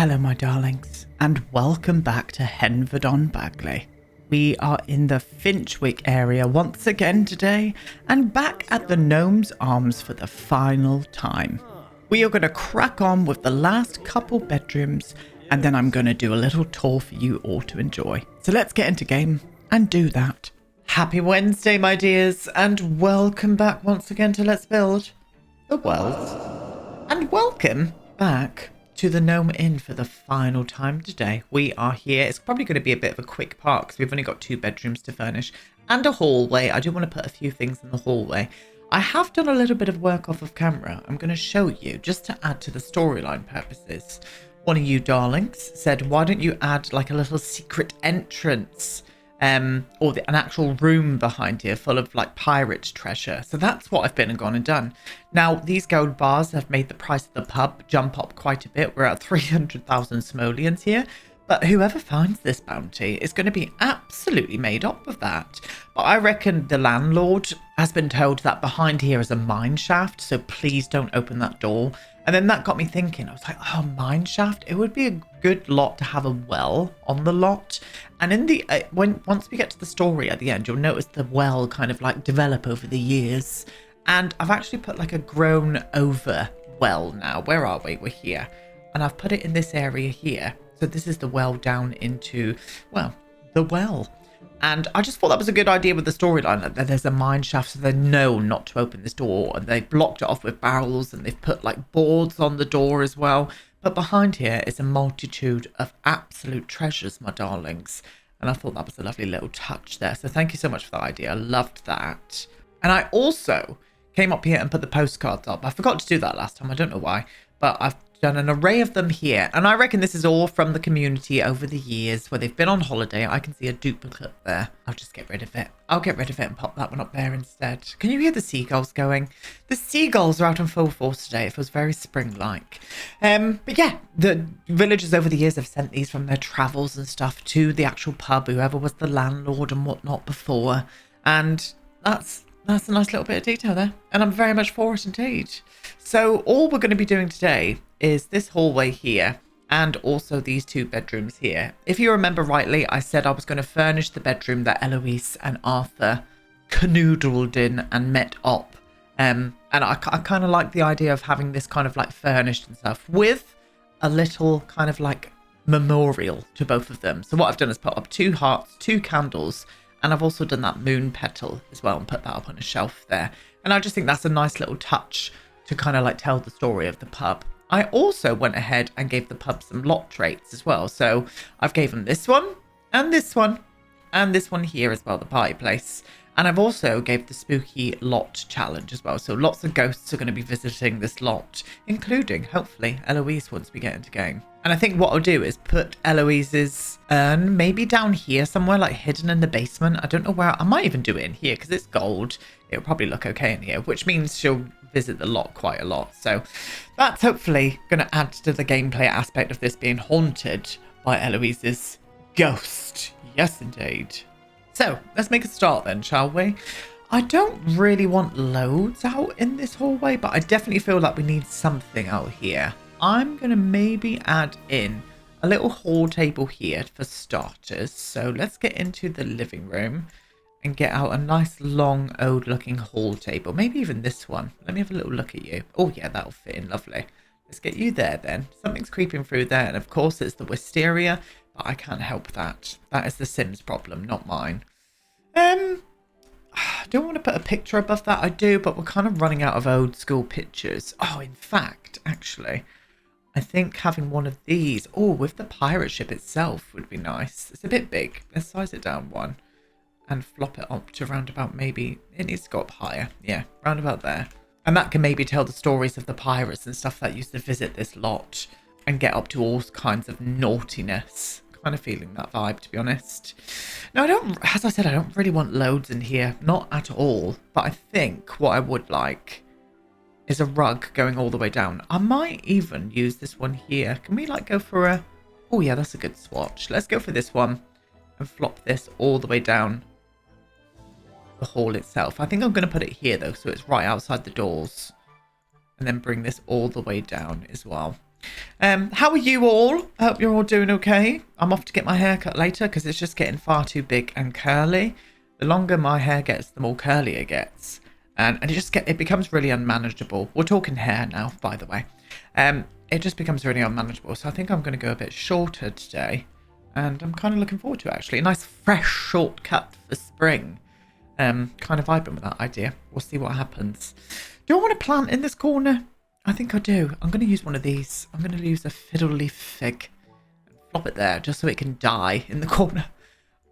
Hello my darlings, and welcome back to Henford-on-Bagley. We are in the Finchwick area once again today, and back at the Gnome's Arms for the final time. We are going to crack on with the last couple bedrooms, and then I'm going to do a little tour for you all to enjoy. So let's get into game and do that. Happy Wednesday my dears, and welcome back once again to Let's Build the World. And welcome back to the Gnome Inn for the final time today. We are here. It's probably going to be a bit of a quick part because we've only got 2 bedrooms to furnish and a hallway. I do want to put a few things in the hallway. I have done a little bit of work off of camera. I'm going to show you just to add to the storyline purposes. One of you darlings said, why don't you add like a little secret entrance or an actual room behind here full of like pirate treasure. So that's what I've been and gone and done. Now, these gold bars have made the price of the pub jump up quite a bit. We're at 300,000 simoleons here. But whoever finds this bounty is going to be absolutely made up of that. But I reckon the landlord has been told that behind here is a mine shaft. So please don't open that door. And then that got me thinking. I was like, oh, mine shaft. It would be a good lot to have a well on the lot. And in the once we get to the story at the end, you'll notice the well kind of like develop over the years. And I've actually put like a grown over well now. Where are we? We're here. And I've put it in this area here. So this is the well down into, well, the well. And I just thought that was a good idea with the storyline, that there's a mine shaft, so they know not to open this door. And they blocked it off with barrels, and they've put like boards on the door as well. But behind here is a multitude of absolute treasures, my darlings. And I thought that was a lovely little touch there. So thank you so much for that idea. I loved that. And I also came up here and put the postcards up. I forgot to do that last time. I don't know why. But I've done an array of them here. And I reckon this is all from the community over the years where they've been on holiday. I can see a duplicate there. I'll just get rid of it. I'll get rid of it and pop that one up there instead. Can you hear the seagulls going? The seagulls are out in full force today. It feels very spring-like. But yeah, the villagers over the years have sent these from their travels and stuff to the actual pub, whoever was the landlord and whatnot before. And that's a nice little bit of detail there. And I'm very much for it indeed. So all we're going to be doing today is this hallway here and also these 2 bedrooms here. If you remember rightly, I said I was going to furnish the bedroom that Eloise and Arthur canoodled in and met up. And I kind of like the idea of having this kind of like furnished and stuff with a little kind of like memorial to both of them. So what I've done is put up 2 hearts, 2 candles, and I've also done that moon petal as well and put that up on a shelf there. And I just think that's a nice little touch to kind of like tell the story of the pub. I also went ahead and gave the pub some lot traits as well. So I've gave them this one and this one and this one here as well, the party place. And I've also gave the spooky lot challenge as well. So lots of ghosts are going to be visiting this lot, including, hopefully, Eloise once we get into game. And I think what I'll do is put Eloise's urn maybe down here somewhere, like hidden in the basement. I don't know where. I might even do it in here because it's gold. It'll probably look okay in here, which means she'll visit the lot quite a lot. So that's hopefully going to add to the gameplay aspect of this being haunted by Eloise's ghost. Yes, indeed. So let's make a start then, shall we? I don't really want loads out in this hallway, but I definitely feel like we need something out here. I'm going to maybe add in a little hall table here for starters. So let's get into the living room and get out a nice long old looking hall table. Maybe even this one. Let me have a little look at you. Oh yeah, that'll fit in lovely. Let's get you there then. Something's creeping through there. And of course it's the wisteria, but I can't help that. That is the Sims problem, not mine. I don't want to put a picture above that. I do, but we're kind of running out of old school pictures. Oh, in fact, actually, I think having one of these, with the pirate ship itself would be nice. It's a bit big. Let's size it down one and flop it up to round about maybe, it needs to go up higher. Yeah, round about there. And that can maybe tell the stories of the pirates and stuff that used to visit this lot and get up to all kinds of naughtiness. Kind of feeling that vibe, to be honest. Now, as I said, I don't really want loads in here. Not at all. But I think what I would like is a rug going all the way down. I might even use this one here. Can we like go for a... Oh yeah, that's a good swatch. Let's go for this one and flop this all the way down the hall itself. I think I'm going to put it here though, so it's right outside the doors. And then bring this all the way down as well. How are you all? I hope you're all doing okay. I'm off to get my hair cut later because it's just getting far too big and curly. The longer my hair gets, the more curly it gets. And it becomes really unmanageable. We're talking hair now, by the way. It just becomes really unmanageable. So I think I'm going to go a bit shorter today. And I'm kind of looking forward to it, actually. A nice fresh shortcut for spring. Kind of vibing with that idea. We'll see what happens. Do I want to plant in this corner? I think I do. I'm going to use one of these. I'm going to use a fiddle leaf fig and flop it there just so it can die in the corner.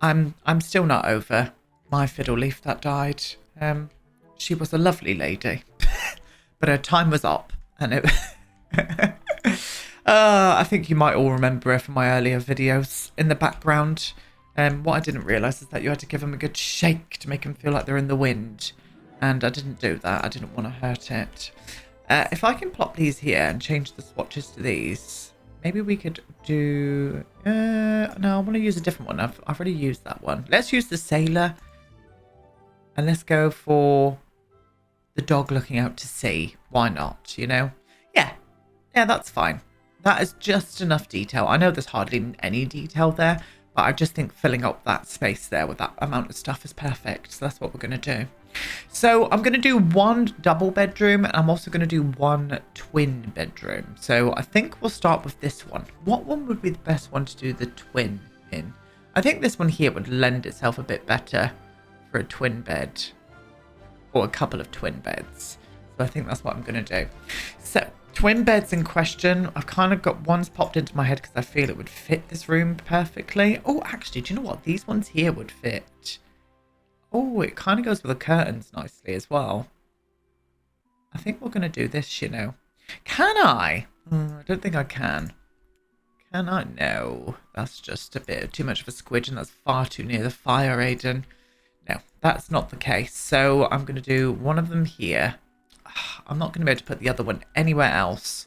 I'm still not over my fiddle leaf that died. She was a lovely lady, but her time was up, and it. I think you might all remember her from my earlier videos. In the background, what I didn't realise is that you had to give them a good shake to make them feel like they're in the wind, and I didn't do that. I didn't want to hurt it. If I can plop these here and change the swatches to these, maybe we could do... no, I want to use a different one. I've already used that one. Let's use the sailor. And let's go for the dog looking out to sea. Why not, you know? Yeah, that's fine. That is just enough detail. I know there's hardly any detail there, but I just think filling up that space there with that amount of stuff is perfect. So that's what we're going to do. So I'm going to do one double bedroom, and I'm also going to do one twin bedroom. So I think we'll start with this one. What one would be the best one to do the twin in? I think this one here would lend itself a bit better for a twin bed, or a couple of twin beds. So I think that's what I'm going to do. So twin beds in question. I've kind of got ones popped into my head because I feel it would fit this room perfectly. Oh, actually, do you know what? These ones here would fit. Oh, it kind of goes with the curtains nicely as well. I think we're going to do this, you know. Can I? I don't think I can. Can I? No. That's just a bit too much of a squidge, and that's far too near the fire, Aiden. No, that's not the case. So I'm going to do one of them here. I'm not going to be able to put the other one anywhere else.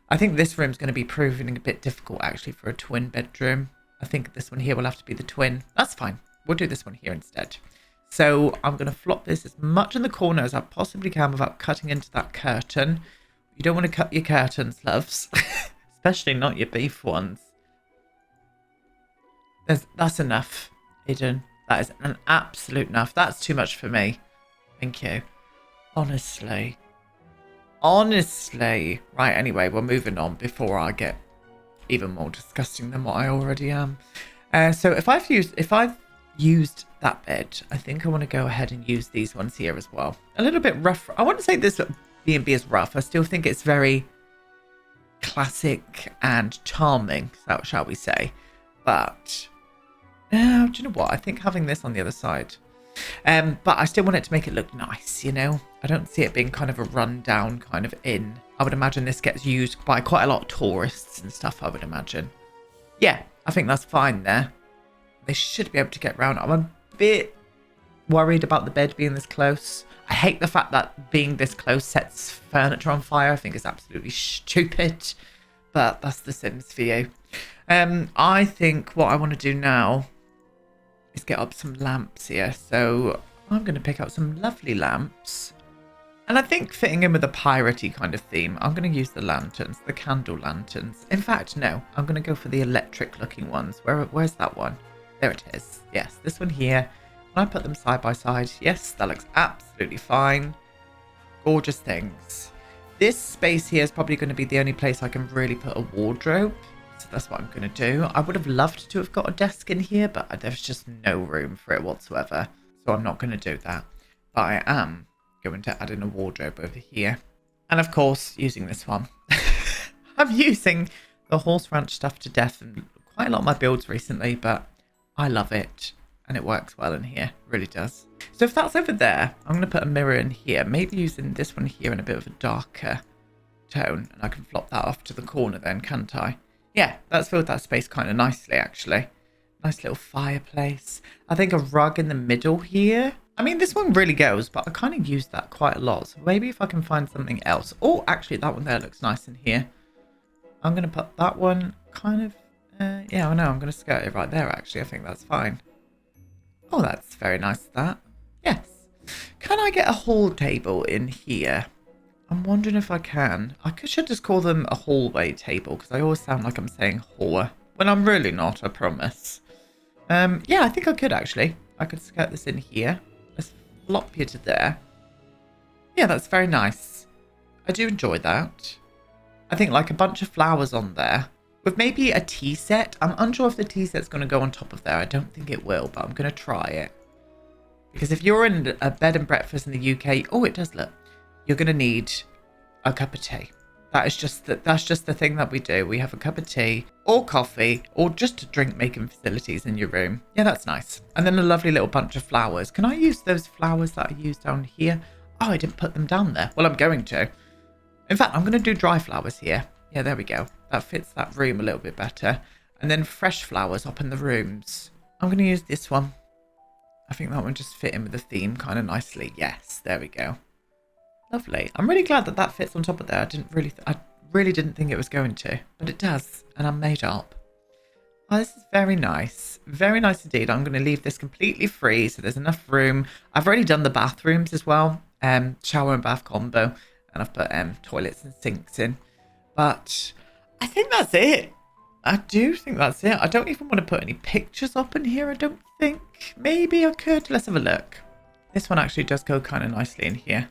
I think this room's going to be proving a bit difficult, actually, for a twin bedroom. I think this one here will have to be the twin. That's fine. We'll do this one here instead. So I'm going to flop this as much in the corner as I possibly can without cutting into that curtain. You don't want to cut your curtains, loves. Especially not your beef ones. That's enough, Eden. That is an absolute enough. That's too much for me. Thank you. Honestly. Right, anyway, we're moving on before I get even more disgusting than what I already am. So if I've used that bed, I think I want to go ahead and use these ones here as well. A little bit rough. I wouldn't say this B&B is rough. I still think it's very classic and charming, so shall we say. But do you know what? I think having this on the other side. But I still want it to make it look nice, you know? I don't see it being kind of a rundown kind of inn. I would imagine this gets used by quite a lot of tourists and stuff, I would imagine. Yeah, I think that's fine there. They should be able to get round. I'm a bit worried about the bed being this close. I hate the fact that being this close sets furniture on fire. I think it's absolutely stupid. But that's The Sims for you. I think what I want to do now is get up some lamps here. So I'm going to pick up some lovely lamps. And I think fitting in with a piratey kind of theme, I'm going to use the lanterns, the candle lanterns. In fact, no, I'm going to go for the electric looking ones. Where's that one? There it is. Yes, this one here. When I put them side by side, yes, that looks absolutely fine. Gorgeous things. This space here is probably going to be the only place I can really put a wardrobe. So that's what I'm going to do. I would have loved to have got a desk in here, but there's just no room for it whatsoever. So I'm not going to do that. But I am going to add in a wardrobe over here. And of course, using this one. I'm using the horse ranch stuff to death in quite a lot of my builds recently, but I love it. And it works well in here. It really does. So if that's over there, I'm going to put a mirror in here. Maybe using this one here in a bit of a darker tone. And I can flop that off to the corner then, can't I? Yeah, that's filled that space kind of nicely, actually. Nice little fireplace. I think a rug in the middle here. I mean, this one really goes, but I kind of use that quite a lot. So maybe if I can find something else. Oh, actually, that one there looks nice in here. I'm going to put that one kind of... yeah, I know. I'm going to skirt it right there, actually. I think that's fine. Oh, that's very nice, that. Yes. Can I get a hall table in here? I'm wondering if I can. Should just call them a hallway table because I always sound like I'm saying hall when I'm really not, I promise. Yeah, I think I could actually. I could skirt this in here. Let's flop you to there. Yeah, that's very nice. I do enjoy that. I think like a bunch of flowers on there with maybe a tea set. I'm unsure if the tea set's going to go on top of there. I don't think it will, but I'm going to try it. Because if you're in a bed and breakfast in the UK, oh, it does look. You're going to need a cup of tea. That's just the thing that we do. We have a cup of tea or coffee or just drink making facilities in your room. Yeah, that's nice. And then a lovely little bunch of flowers. Can I use those flowers that I used down here? Oh, I didn't put them down there. Well, I'm going to. In fact, I'm going to do dry flowers here. Yeah, there we go. That fits that room a little bit better. And then fresh flowers up in the rooms. I'm going to use this one. I think that one just fit in with the theme kind of nicely. Yes, there we go. Lovely. I'm really glad that that fits on top of there. I really didn't think it was going to, but it does, and I'm made up. Oh, this is very nice. Very nice indeed. I'm going to leave this completely free, so there's enough room. I've already done the bathrooms as well, shower and bath combo, and I've put toilets and sinks in. But I think that's it. I do think that's it. I don't even want to put any pictures up in here, I don't think. Maybe I could. Let's have a look. This one actually does go kind of nicely in here.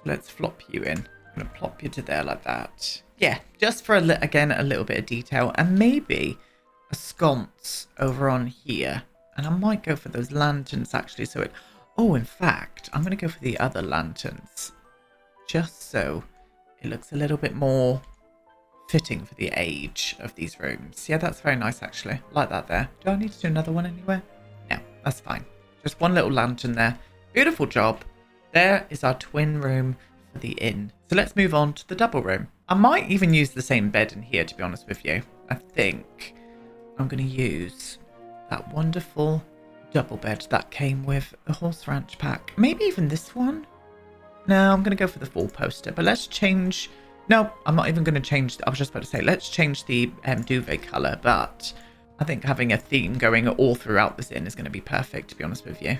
Let's flop you in. I'm going to plop you to there like that. Yeah, just for, again, a little bit of detail. And maybe a sconce over on here. And I might go for those lanterns, actually. So it... Oh, in fact, I'm going to go for the other lanterns. Just so it looks a little bit more fitting for the age of these rooms. Yeah, that's very nice, actually. Like that there. Do I need to do another one anywhere? No, that's fine. Just one little lantern there. Beautiful job. There is our twin room for the inn. So let's move on to the double room. I might even use the same bed in here, to be honest with you. I think I'm going to use that wonderful double bed that came with the horse ranch pack. Maybe even this one. No, I'm going to go for the full poster. But let's change... No, I'm not even going to change... I was just about to say, let's change the duvet colour. But I think having a theme going all throughout this inn is going to be perfect, to be honest with you.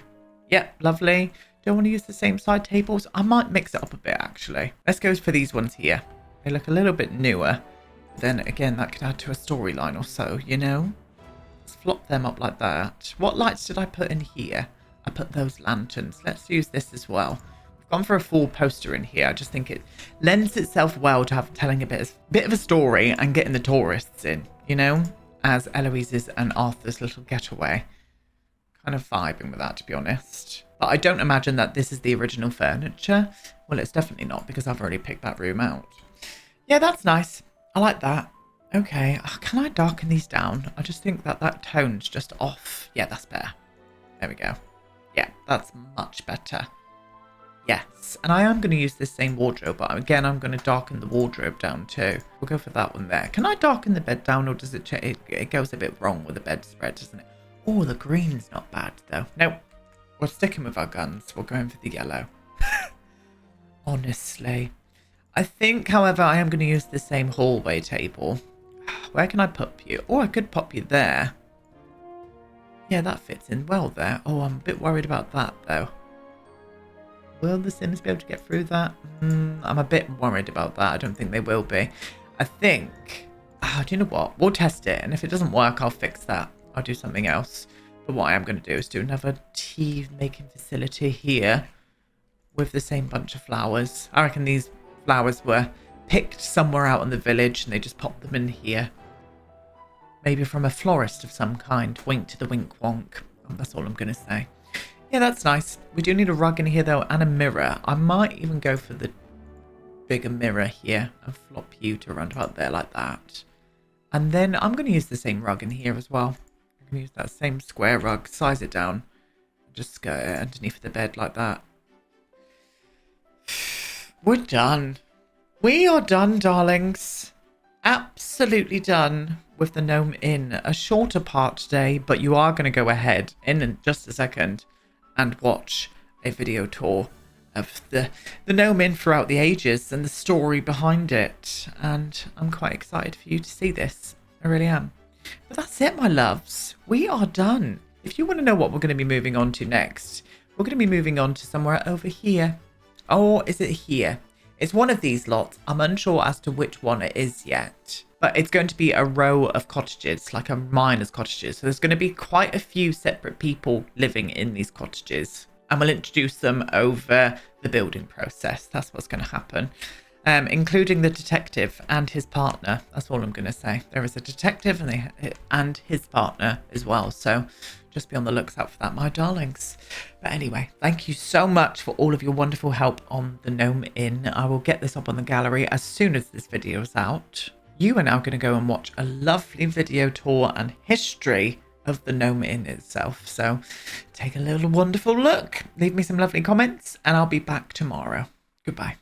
Yep, lovely. Do I want to use the same side tables? I might mix it up a bit, actually. Let's go for these ones here. They look a little bit newer. But then, again, that could add to a storyline or so, you know? Let's flop them up like that. What lights did I put in here? I put those lanterns. Let's use this as well. We've gone for a full poster in here. I just think it lends itself well to telling a bit of a story and getting the tourists in, you know? As Eloise's and Arthur's little getaway. Kind of vibing with that, to be honest. But I don't imagine that this is the original furniture. Well, it's definitely not because I've already picked that room out. Yeah, that's nice. I like that. Okay, can I darken these down? I just think that that tone's just off. Yeah, that's better. There we go. Yeah, that's much better. Yes, and I am going to use this same wardrobe, but again, I'm going to darken the wardrobe down too. We'll go for that one there. Can I darken the bed down, or does it goes a bit wrong with the bedspread, doesn't it? Oh, the green's not bad, though. Nope. We're sticking with our guns. We're going for the yellow. Honestly. I think, however, I am going to use the same hallway table. Where can I pop you? Oh, I could pop you there. Yeah, that fits in well there. Oh, I'm a bit worried about that, though. Will the Sims be able to get through that? I'm a bit worried about that. I don't think they will be. I think... do you know what? We'll test it, and if it doesn't work, I'll fix that. I'll do something else. But what I am going to do is do another tea making facility here with the same bunch of flowers. I reckon these flowers were picked somewhere out in the village and they just popped them in here. Maybe from a florist of some kind. Wink to the wink wonk. Oh, that's all I'm going to say. Yeah, that's nice. We do need a rug in here though and a mirror. I might even go for the bigger mirror here and flop you to around about there like that. And then I'm going to use the same rug in here as well. I'm going to use that same square rug, size it down, just skirt it underneath the bed like that. We're done. We are done, darlings. Absolutely done with the Gnome Inn. A shorter part today, but you are going to go ahead in just a second and watch a video tour of the Gnome Inn throughout the ages and the story behind it. And I'm quite excited for you to see this. I really am. But that's it, my loves. We are done. If you want to know what we're going to be moving on to next, we're going to be moving on to somewhere over here. Or is it here? It's one of these lots. I'm unsure as to which one it is yet. But it's going to be a row of cottages, like a miner's cottages. So there's going to be quite a few separate people living in these cottages. And we'll introduce them over the building process. That's what's going to happen. Including the detective and his partner. That's all I'm going to say. There is a detective and his partner as well. So just be on the lookout for that, my darlings. But anyway, thank you so much for all of your wonderful help on the Gnome Inn. I will get this up on the gallery as soon as this video is out. You are now going to go and watch a lovely video tour and history of the Gnome Inn itself. So take a little wonderful look. Leave me some lovely comments and I'll be back tomorrow. Goodbye.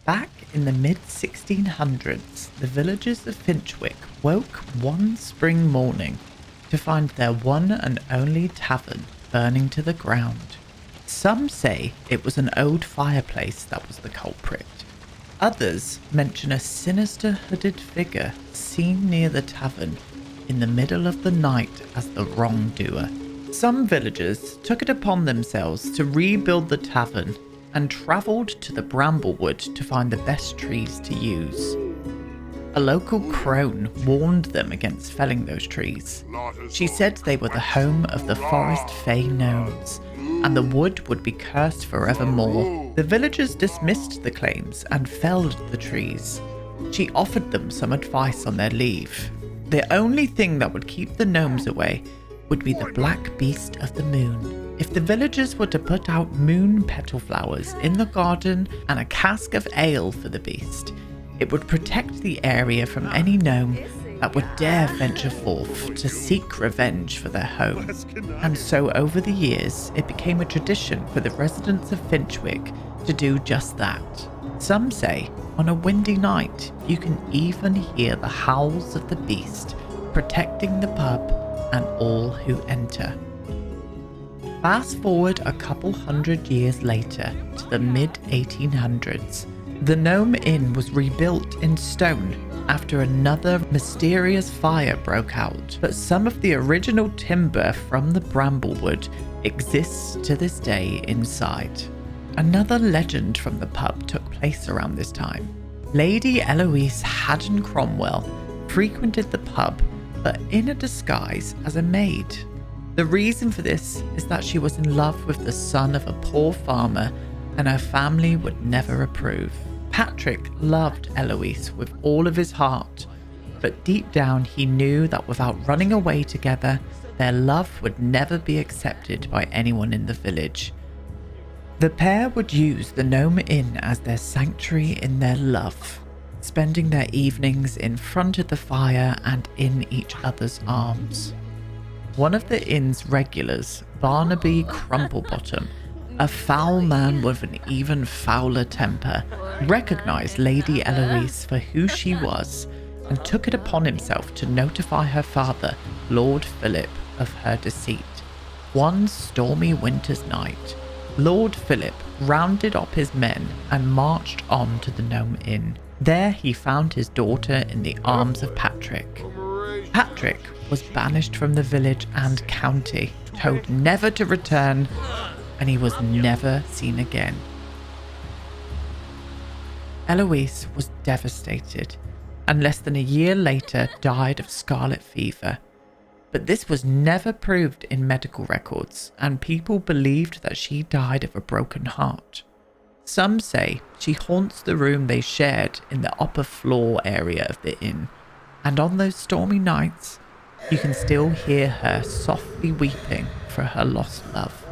Back in the mid-1600s, the villagers of Finchwick woke one spring morning to find their one and only tavern burning to the ground. Some say it was an old fireplace that was the culprit. Others mention a sinister hooded figure seen near the tavern in the middle of the night as the wrongdoer. Some villagers took it upon themselves to rebuild the tavern and travelled to the Bramblewood to find the best trees to use. A local crone warned them against felling those trees. She said they were the home of the forest fae gnomes, and the wood would be cursed forevermore. The villagers dismissed the claims and felled the trees. She offered them some advice on their leave. The only thing that would keep the gnomes away would be the black beast of the moon. If the villagers were to put out moon petal flowers in the garden and a cask of ale for the beast, it would protect the area from any gnome that would dare venture forth to seek revenge for their home. And so over the years, it became a tradition for the residents of Finchwick to do just that. Some say on a windy night, you can even hear the howls of the beast protecting the pub and all who enter. Fast forward a couple hundred years later to the mid-1800s, the Gnome Inn was rebuilt in stone after another mysterious fire broke out, but some of the original timber from the Bramblewood exists to this day inside. Another legend from the pub took place around this time. Lady Eloise Haddon Cromwell frequented the pub, but in a disguise as a maid. The reason for this is that she was in love with the son of a poor farmer and her family would never approve. Patrick loved Eloise with all of his heart, but deep down he knew that without running away together, their love would never be accepted by anyone in the village. The pair would use the Gnome Inn as their sanctuary in their love, spending their evenings in front of the fire and in each other's arms. One of the inn's regulars, Barnaby Crumplebottom, a foul man with an even fouler temper, recognised Lady Eloise for who she was and took it upon himself to notify her father, Lord Philip, of her deceit. One stormy winter's night, Lord Philip rounded up his men and marched on to the Gnome Inn. There he found his daughter in the arms of Patrick. Patrick was banished from the village and county, told never to return, and he was never seen again. Eloise was devastated, and less than a year later died of scarlet fever. But this was never proved in medical records, and people believed that she died of a broken heart. Some say she haunts the room they shared in the upper floor area of the inn, and on those stormy nights, you can still hear her softly weeping for her lost love.